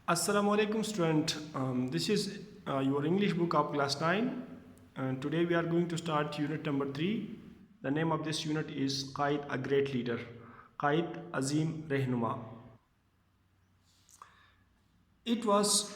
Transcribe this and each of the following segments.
Assalamu alaikum student. This is your English book of class 9. And today we are going to start unit number 3. The name of this unit is Qaid, a great leader. Qaid Azim Rehnuma. It was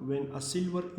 when a silver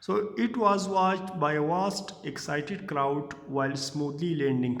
So it was watched by a vast excited crowd while smoothly landing.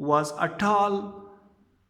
was a tall,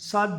7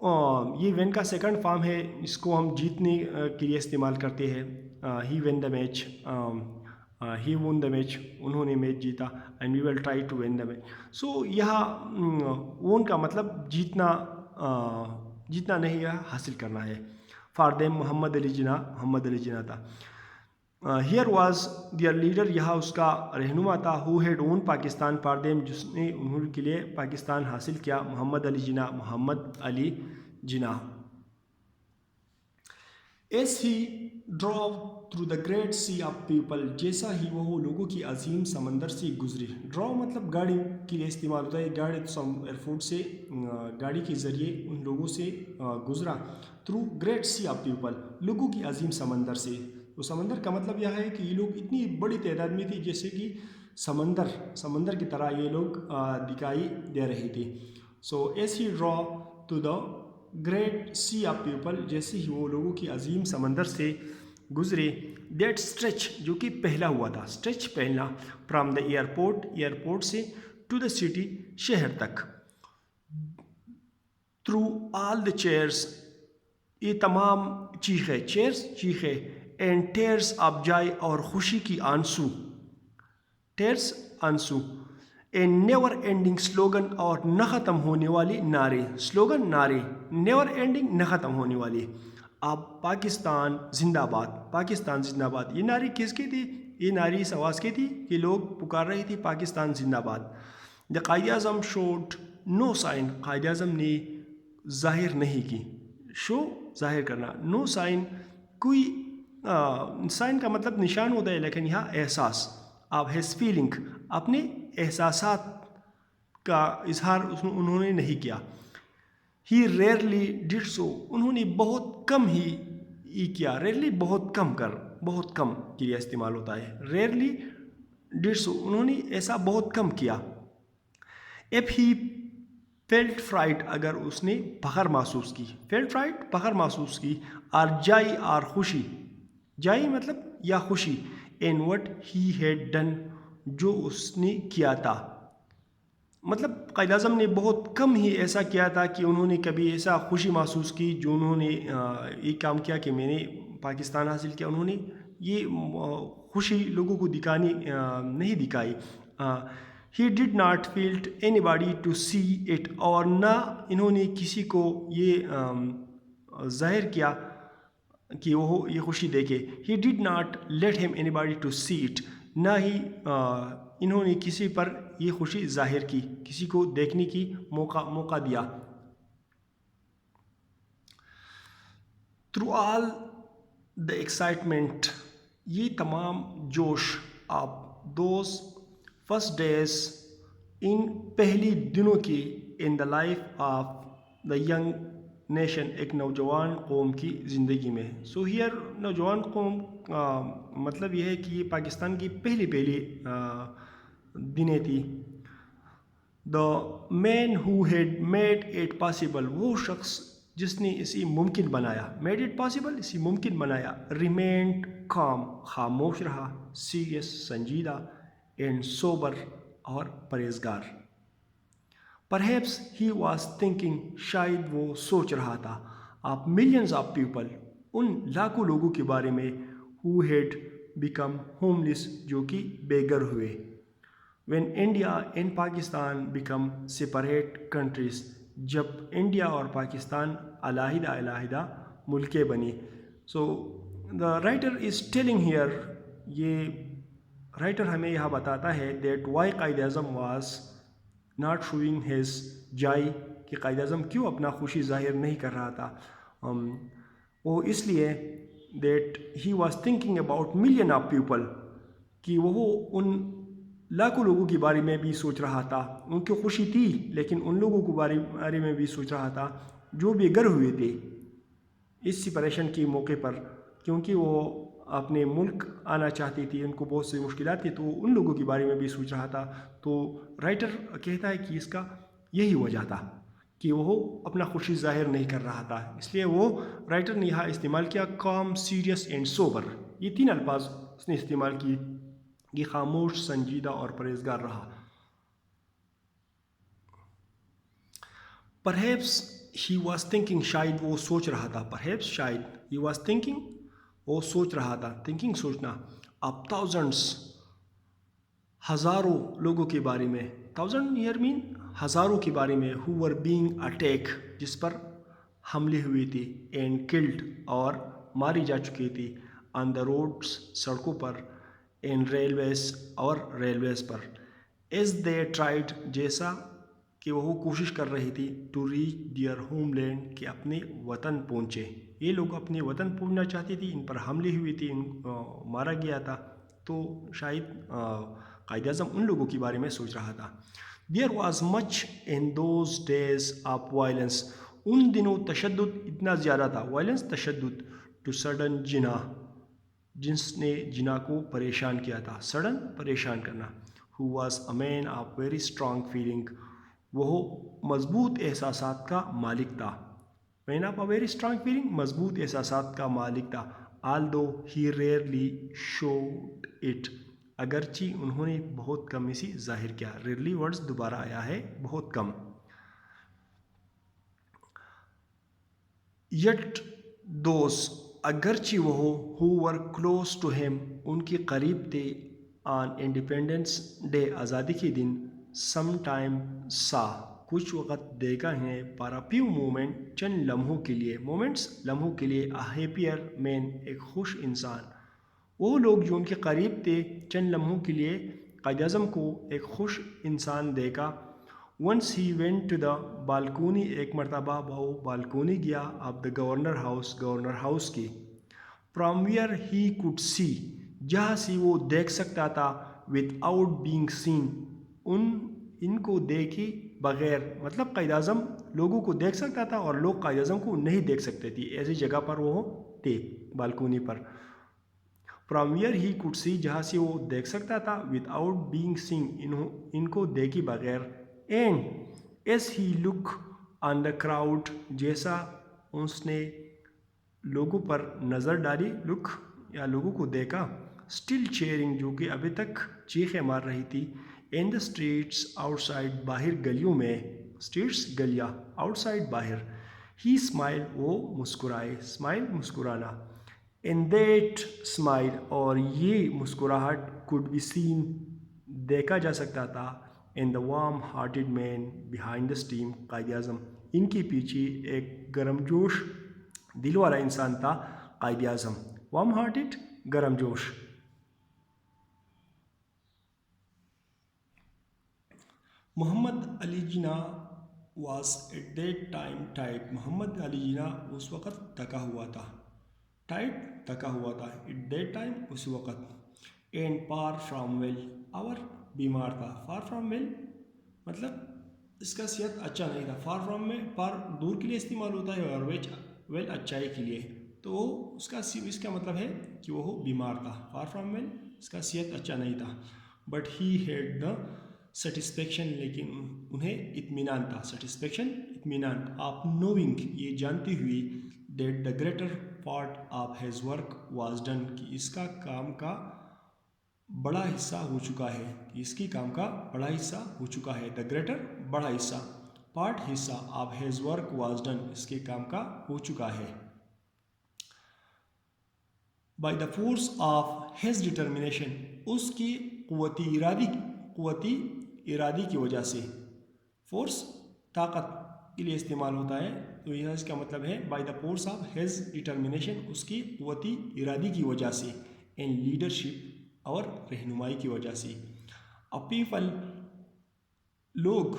یہ one کا second form ہے، اس کو ہم جیتنے کے لیے استعمال کرتے ہیں. He won the match, he won the match, انہوں نے میچ جیتا. And we will try to win the match. So یہاں ون کا مطلب جیتنا، جیتنا نہیں ہے، حاصل کرنا ہے. فار دیم محمد علی جناح تھا. ہیئر واز دیئر لیڈر، یہاں اس کا رہنما تھا. Who had won Pakistan for them, جس نے انہوں کے لیے پاکستان حاصل کیا. Muhammad Ali Jinnah. As he drove through the great sea of people, جیسا ہی وہ لوگوں کی عظیم سمندر سے گزری. ڈراو مطلب گاڑی کے لیے استعمال ہوتا ہے. گاڑی ایئرپورٹ سے گاڑی کے ذریعے ان لوگوں سے گزرا. Through great sea of people, لوگوں کی عظیم سمندر سے. تو سمندر کا مطلب یہ ہے کہ یہ لوگ اتنی بڑی تعداد میں تھے جیسے کہ سمندر کی طرح یہ لوگ دکھائی دے رہے تھے. So as he drew to the great sea of people, جیسے ہی وہ لوگوں کی عظیم سمندر سے گزرے. دیٹ اسٹریچ، جو کہ پہلا ہوا تھا، اسٹریچ پہلا. فرام دا ایئرپورٹ سے ٹو دا سٹی، شہر تک. تھرو آل دا چیئرس، یہ تمام چیخیں. اینڈ ٹیئرس آف جائے، اور خوشی کی آنسو. اے نیور اینڈنگ سلوگن، اور نہ ختم ہونے والی نعرے. سلوگن، نعرے، نیور اینڈنگ، نہ ختم ہونے والی. اب پاکستان زندہ باد. یہ نعرے کس کی تھی؟ یہ نعرے اس آواز کی تھی کہ لوگ پکار رہے تھے پاکستان زندہ باد. دا Quaid Azam should know sign, Quaid Azam نے ظاہر نہیں کی. ظاہر کرنا. نو سائن، کوئی سائن کا مطلب نشان ہوتا ہے، لیکن یہاں احساس. اب ہیز فیلنگ، اپنے احساسات کا اظہار انہوں نے نہیں کیا. ہی ریئرلی ڈڈ سو، انہوں نے بہت کم ہی کیا. ریئرلی بہت کم کے لیے استعمال ہوتا ہے. ریئرلی ڈڈ سو، انہوں نے ایسا بہت کم کیا. ایف ہی فیلٹ فرائٹ، اگر اس نے فخر محسوس کی. فیلٹ فرائٹ، فخر محسوس کی. آر جائی، آر خوشی. جائی مطلب یا خوشی. And what he had done, جو اس نے کیا تھا. مطلب قائد اعظم نے بہت کم ہی ایسا کیا تھا کہ انہوں نے کبھی ایسا خوشی محسوس کی جو انہوں نے یہ کام کیا کہ میں نے پاکستان حاصل کیا. انہوں نے یہ خوشی لوگوں کو نہیں دکھائی. He did not felt any body to C it, اور نہ انہوں نے کسی کو یہ ظاہر کیا کہ وہ یہ خوشی دیکھے. He did not let him اینی باڈی ٹو سی اٹ، نہ ہی انہوں نے کسی پر یہ خوشی ظاہر کی، کسی کو دیکھنے کی موقع دیا. تھرو آل دا ایکسائٹمنٹ، یہ تمام جوش. آف دوز فرسٹ ڈیز، ان پہلی دنوں کی. In the life of the young nation, ایک نوجوان قوم کی زندگی میں. سو ہیئر نوجوان قوم مطلب یہ ہے کہ یہ پاکستان کی پہلی دنیں تھی. The man who had made it possible, وہ شخص جس نے اسے ممکن بنایا. میڈ اٹ پاسبل، اسے ممکن بنایا. ریمینڈ کام، خاموش رہا. سیریس، سنجیدہ. اینڈ سوبر، اور پرہیزگار. پرہیپس ہی واز تھنکنگ، شاید وہ سوچ رہا تھا. آف ملینز آف پیپل، ان لاکھوں لوگوں کے بارے میں. Who had become homeless, جو کہ بے گھر ہوئے. When India and Pakistan became separate countries, جب انڈیا اور پاکستان علیحدہ ملکیں بنی. So the writer is telling here, یہ رائٹر ہمیں یہاں بتاتا ہے that why Quaid Azam was not showing his joy, کہ قائد اعظم کیوں اپنا خوشی ظاہر نہیں کر رہا تھا. وہ اس لیے that he was thinking about million of people, کہ وہ ان لاکھوں لوگوں کے بارے میں بھی سوچ رہا تھا. ان کی خوشی تھی، لیکن ان لوگوں کے بارے میں بھی سوچ رہا تھا جو بے گھر ہوئے تھے اس سپریشن کے موقع پر، کیونکہ وہ اپنے ملک آنا چاہتی تھی. ان کو بہت سی مشکلات تھیں، تو ان لوگوں کے بارے میں بھی سوچ رہا تھا. تو رائٹر کہتا ہے کہ اس کا یہی وجہ تھا کہ وہ اپنا خوشی ظاہر نہیں کر رہا تھا. اس لیے وہ رائٹر نے یہاں استعمال کیا کام، سیریس اینڈ سوبر. یہ 3 الفاظ اس نے استعمال کیے، یہ خاموش، سنجیدہ اور پرہیزگار رہا. پرہیپس he was thinking, شاید وہ سوچ رہا تھا, perhaps شاید, he was thinking وہ سوچ رہا تھا, thinking سوچنا, of thousands ہزاروں لوگوں کے بارے میں, thousand here mean ہزاروں کے بارے میں, who were being attacked جس پر حملے ہوئے تھے, and killed اور ماری جا چکی تھی, on the roads سڑکوں پر, and railways اور railways per, as they tried جیسا کہ وہ کوشش کر رہی تھی, to reach their homeland کہ اپنے وطن پہنچے. یہ لوگ اپنے وطن پہنچنا چاہتی تھی, ان پر حملے ہوئے تھے, مارا گیا تھا. تو شاید قائد اعظم ان لوگوں کے بارے میں سوچ رہا تھا. There was much in those days of violence. ان دنوں تشدد اتنا زیادہ تھا, violence تشدد, to sudden جنا جس نے جنا کو پریشان کیا تھا, sudden پریشان کرنا, who was a man of very strong feeling. وہ مضبوط احساسات کا مالک تھا, man of a very strong feeling, مضبوط احساسات کا مالک تھا. although he rarely showed it. اگرچہ انہوں نے بہت کم اسے ظاہر کیا. ریئرلی ورڈز دوبارہ آیا ہے, بہت کم. yet those اگرچہ وہ who were close to him ان کے قریب تھے, on independence day آزادی کے دن, sometime saw کچھ وقت دیکھا ہے, for a few moment چند لمحوں کے لیے, moments لمحوں کے لیے, a happier man ایک خوش انسان. وہ لوگ جو ان کے قریب تھے چند لمحوں کے لیے قائد اعظم کو ایک خوش انسان دیکھا. once he went to the balcony ایک مرتبہ وہ بالکونی گیا, of the governor house governor house کی, from where he could see جہاں سے وہ دیکھ سکتا تھا, without being seen ان کو دیکھے بغیر, مطلب قائد اعظم لوگوں کو دیکھ سکتا تھا اور لوگ قائد اعظم کو نہیں دیکھ سکتے تھے, ایسی جگہ پر وہ تھے balcony per. from where he could see جہاں سے وہ دیکھ سکتا تھا, without being seen ان کو دیکھے بغیر, and as he looked on the crowd جیسا اس نے لوگوں پر نظر ڈالی, look یا لوگوں کو دیکھا, still cheering جو کہ ابھی تک چیخیں مار رہی تھی, in the streets outside باہر گلیوں میں, streets گلیاں, outside باہر, he smiled وہ مسکرائے, smile مسکرانا, and that smile اور یہ مسکراہٹ could be seen دیکھا جا سکتا تھا, in the warm hearted man behind the steam Quaid Azam ان کے پیچھے ایک گرم جوش دل والا انسان تھا قائد اعظم. warm hearted گرم جوش. محمد علی جناح was at that time tired. محمد علی جناح اس وقت تھکا ہوا تھا, tired تھکا ہوا تھا, at that time اس وقت, and far from well اور بیمار تھا. far from well مطلب اس کا صحت اچھا نہیں تھا, far from میں far دور کے لیے استعمال ہوتا ہے اور well اچائی کے لیے, تو اس کا مطلب ہے کہ وہ بیمار تھا. far from well اس کا صحت اچھا نہیں تھا, but he had the satisfaction لیکن انہیں اطمینان تھا, satisfaction اطمینان, of knowing یہ جانتے ہوئے, that the greater part of his work was done کہ اس کا کام کا بڑا حصہ ہو چکا ہے, کہ اس کی کام کا بڑا حصہ ہو چکا ہے, the greater بڑا حصہ, part حصہ, of his work was done اس کے کام کا ہو چکا ہے. by the force of his determination اس کی قوتی ارادی کی وجہ سے, force طاقت کے لیے استعمال ہوتا ہے, تو یہ اس کا مطلب ہے by the force of his determination اس کی قوتی ارادی کی وجہ سے, and leadership اور رہنمائی کی وجہ سے, a people لوگ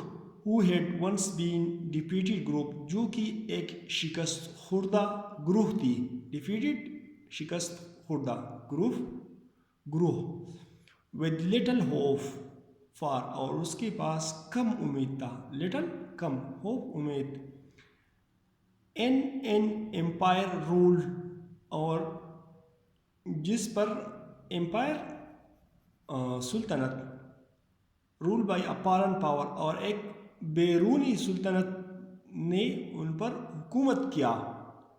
who had once been defeated group جو کہ ایک شکست خوردہ گروہ تھی, defeated شکست خوردہ گروہ, with little hope for اور اس کے پاس کم امید تھا, little کم, hope امید, an empire rule اور جس پر empire سلطنت, rule by a foreign power اور ایک بیرونی سلطنت نے ان پر حکومت کیا,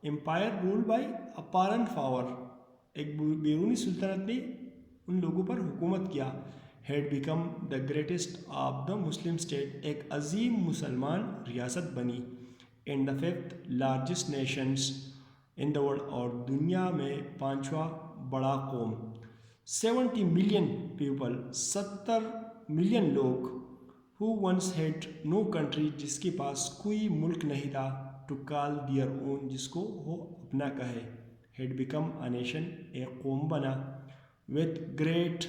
empire rule by a foreign power ایک بیرونی سلطنت نے ان لوگوں پر حکومت کیا, had become the greatest of the Muslim state ایک عظیم مسلمان ریاست بنی, and the fifth largest nations in the world, اور دنیا میں پانچواں بڑا قوم. 70 ملین پیپل، 70 ملین لوگ. who once had no country، جس کے پاس کوئی ملک نہیں تھا. to call their own، جس کو وہ اپنا کہے. had become a nation، ایک قوم بنا. with great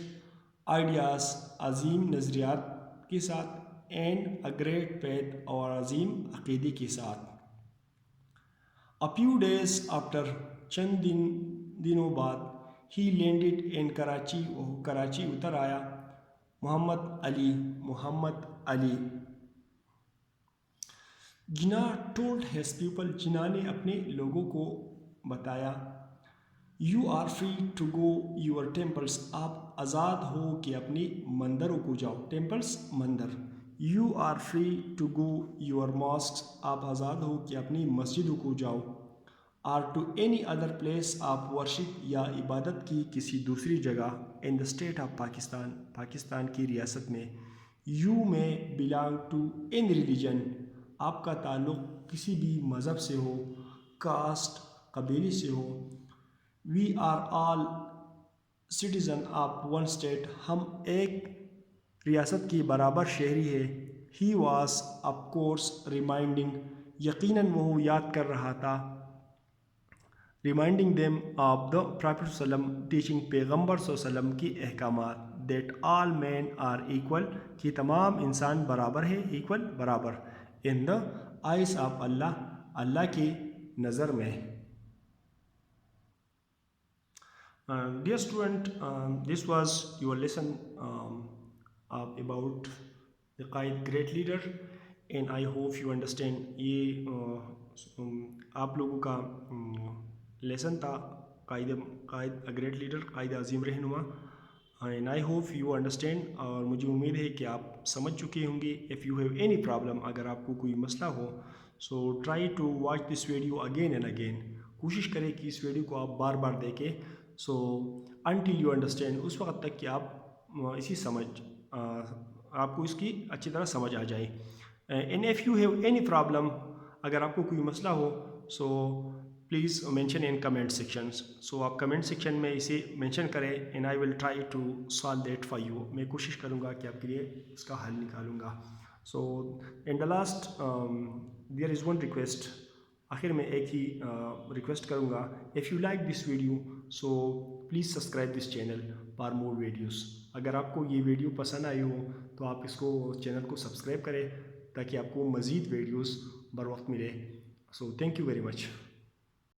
ideas، عظیم نظریات کے ساتھ. and a great faith، اور عظیم عقیدے کے ساتھ. a few days after، چند دنوں بعد. he landed in کراچی، وہ کراچی اتر آیا. محمد علی. جناح told his people، جناح نے اپنے لوگوں کو بتایا. you are free to go your temples، آپ آزاد ہو کہ اپنی مندروں کو جاؤ. temples مندر. you are free to go your mosques، آپ آزاد ہو کہ اپنی مسجدوں کو جاؤ. or to any other place آپ ورشپ یا عبادت کی کسی دوسری جگہ. in the state of Pakistan, Pakistan کی ریاست میں. you may belong to any religion، آپ کا تعلق کسی بھی مذہب سے ہو. کاسٹ، قبیلے سے ہو. we are all citizen of one state، ہم ایک ریاست کی برابر شہری ہے. he was of course reminding، یقیناً وہ یاد کر رہا تھا. reminding them of the Prophet صلی اللہ علیہ وسلم teaching، پیغمبر صلی اللہ علیہ وسلم کی احکامات. that all men are equal، کہ تمام انسان برابر ہے. equal برابر. in the eyes of اللہ، اللہ کی نظر میں. dear student، this was your lesson about the Quaid great leader and I hope you understand. یہ آپ لوگوں کا لیسن تھا قائد گریٹ لیڈر، قائد عظیم رہنما. And I hope you understand, اور مجھے امید ہے کہ آپ سمجھ چکے ہوں گے. If you have any problem, اگر آپ کو کوئی مسئلہ ہو، so try to watch this video again and again. کوشش کریں کہ اس ویڈیو کو آپ بار بار دیکھیں. سو انٹل یو انڈرسٹینڈ، اس وقت تک کہ آپ آپ کو اس کی اچھی طرح سمجھ آ جائے. And if you have any problem, اگر آپ کو کوئی مسئلہ ہو، so please mention in comment sections. So آپ کمنٹ سیکشن میں اسے مینشن کریں and I will try to solve that for you. میں کوشش کروں گا کہ آپ کے لیے اس کا حل نکالوں گا. So in the last there is one request, آخر میں ایک ہی ریکویسٹ کروں گا. If you like this video, so please subscribe this channel for more videos. اگر آپ کو یہ ویڈیو پسند آئی ہو تو آپ اس کو چینل کو سبسکرائب کریں تاکہ آپ کو مزید ویڈیوز بر وقت ملے. So thank you very much.